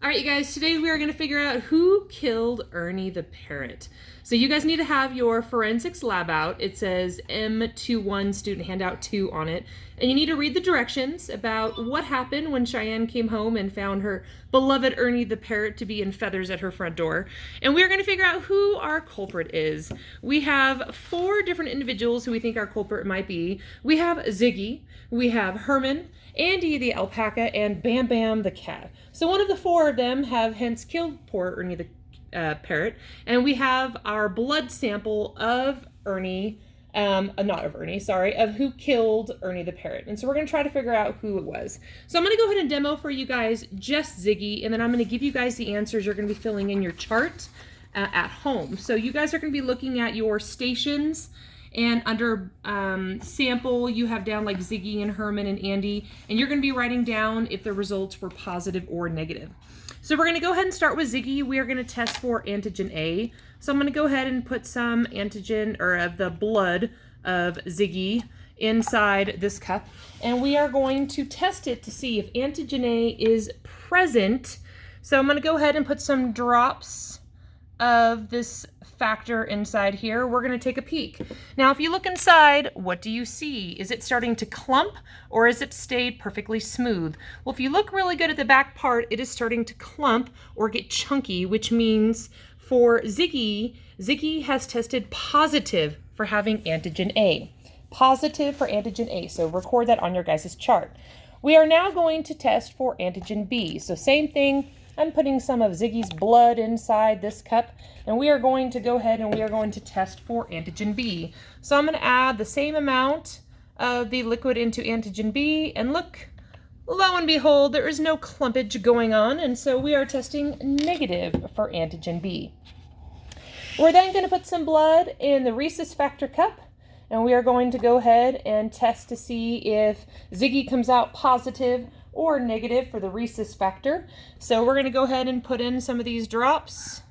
All right, you guys, today we are going to figure out who killed Ernie the Parrot. So you guys need to have your forensics lab out. It says M21 student handout 2 on it. And you need to read the directions about what happened when Cheyenne came home and found her beloved Ernie the Parrot to be in feathers at her front door. And we're going to figure out who our culprit is. We have 4 different individuals who we think our culprit might be. We have Ziggy, we have Herman, Andy the alpaca, and Bam Bam the cat. So one of the 4 of them have hence killed poor Ernie the parrot, and we have our blood sample of Ernie, of who killed Ernie the parrot. And so we're going to try to figure out who it was. So I'm going to go ahead and demo for you guys just Ziggy, and then I'm going to give you guys the answers you're going to be filling in your chart at home. So you guys are going to be looking at your stations, and under sample, you have down like Ziggy and Herman and Andy, and you're going to be writing down if the results were positive or negative. So we're going to go ahead and start with Ziggy. We are going to test for antigen A. So I'm going to go ahead and put some antigen, or of the blood of Ziggy, inside this cup, and we are going to test it to see if antigen A is present. So I'm going to go ahead and put some drops of this factor inside here. We're going to take a peek. Now, if you look inside, what do you see? Is it starting to clump, or has it stayed perfectly smooth? Well, if you look really good at the back part, it is starting to clump or get chunky, which means for Ziggy, Ziggy has tested positive for having antigen A. Positive for antigen A. So record that on your guys' chart. We are now going to test for antigen B. So same thing. I'm putting some of Ziggy's blood inside this cup, and we are going to go ahead and we are going to test for antigen B. So I'm going to add the same amount of the liquid into antigen B, and look, lo and behold, there is no clumpage going on, and so we are testing negative for antigen B. We're then going to put some blood in the rhesus factor cup, and we are going to go ahead and test to see if Ziggy comes out positive or negative for the rhesus factor. So we're going to go ahead and put in some of these drops.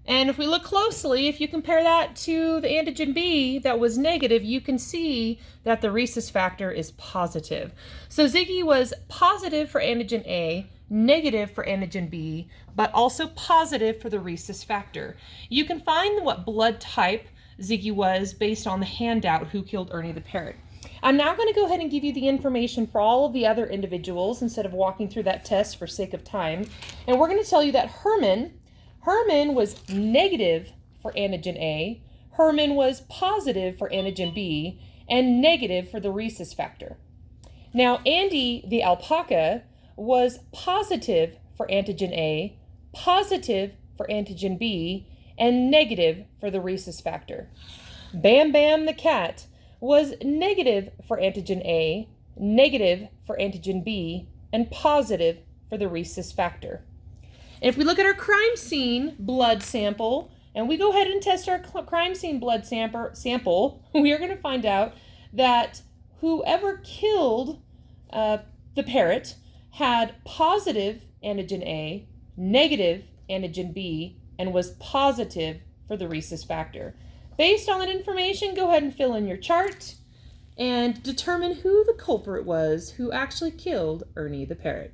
And if we look closely, if you compare that to the antigen B that was negative, you can see that the rhesus factor is positive. So Ziggy was positive for antigen A, negative for antigen B, but also positive for the rhesus factor. You can find what blood type Ziggy was based on the handout Who Killed Ernie the Parrot. I'm now going to go ahead and give you the information for all of the other individuals instead of walking through that test for sake of time. And we're going to tell you that Herman was negative for antigen A, Herman was positive for antigen B, and negative for the rhesus factor. Now, Andy the alpaca was positive for antigen A, positive for antigen B, and negative for the rhesus factor. Bam Bam the cat was negative for antigen A, negative for antigen B, and positive for the rhesus factor. And if we look at our crime scene blood sample, and we go ahead and test our crime scene blood sample, we are going to find out that whoever killed the parrot had positive antigen A, negative antigen B, and was positive for the rhesus factor. Based on that information, go ahead and fill in your chart and determine who the culprit was who actually killed Ernie the Parrot.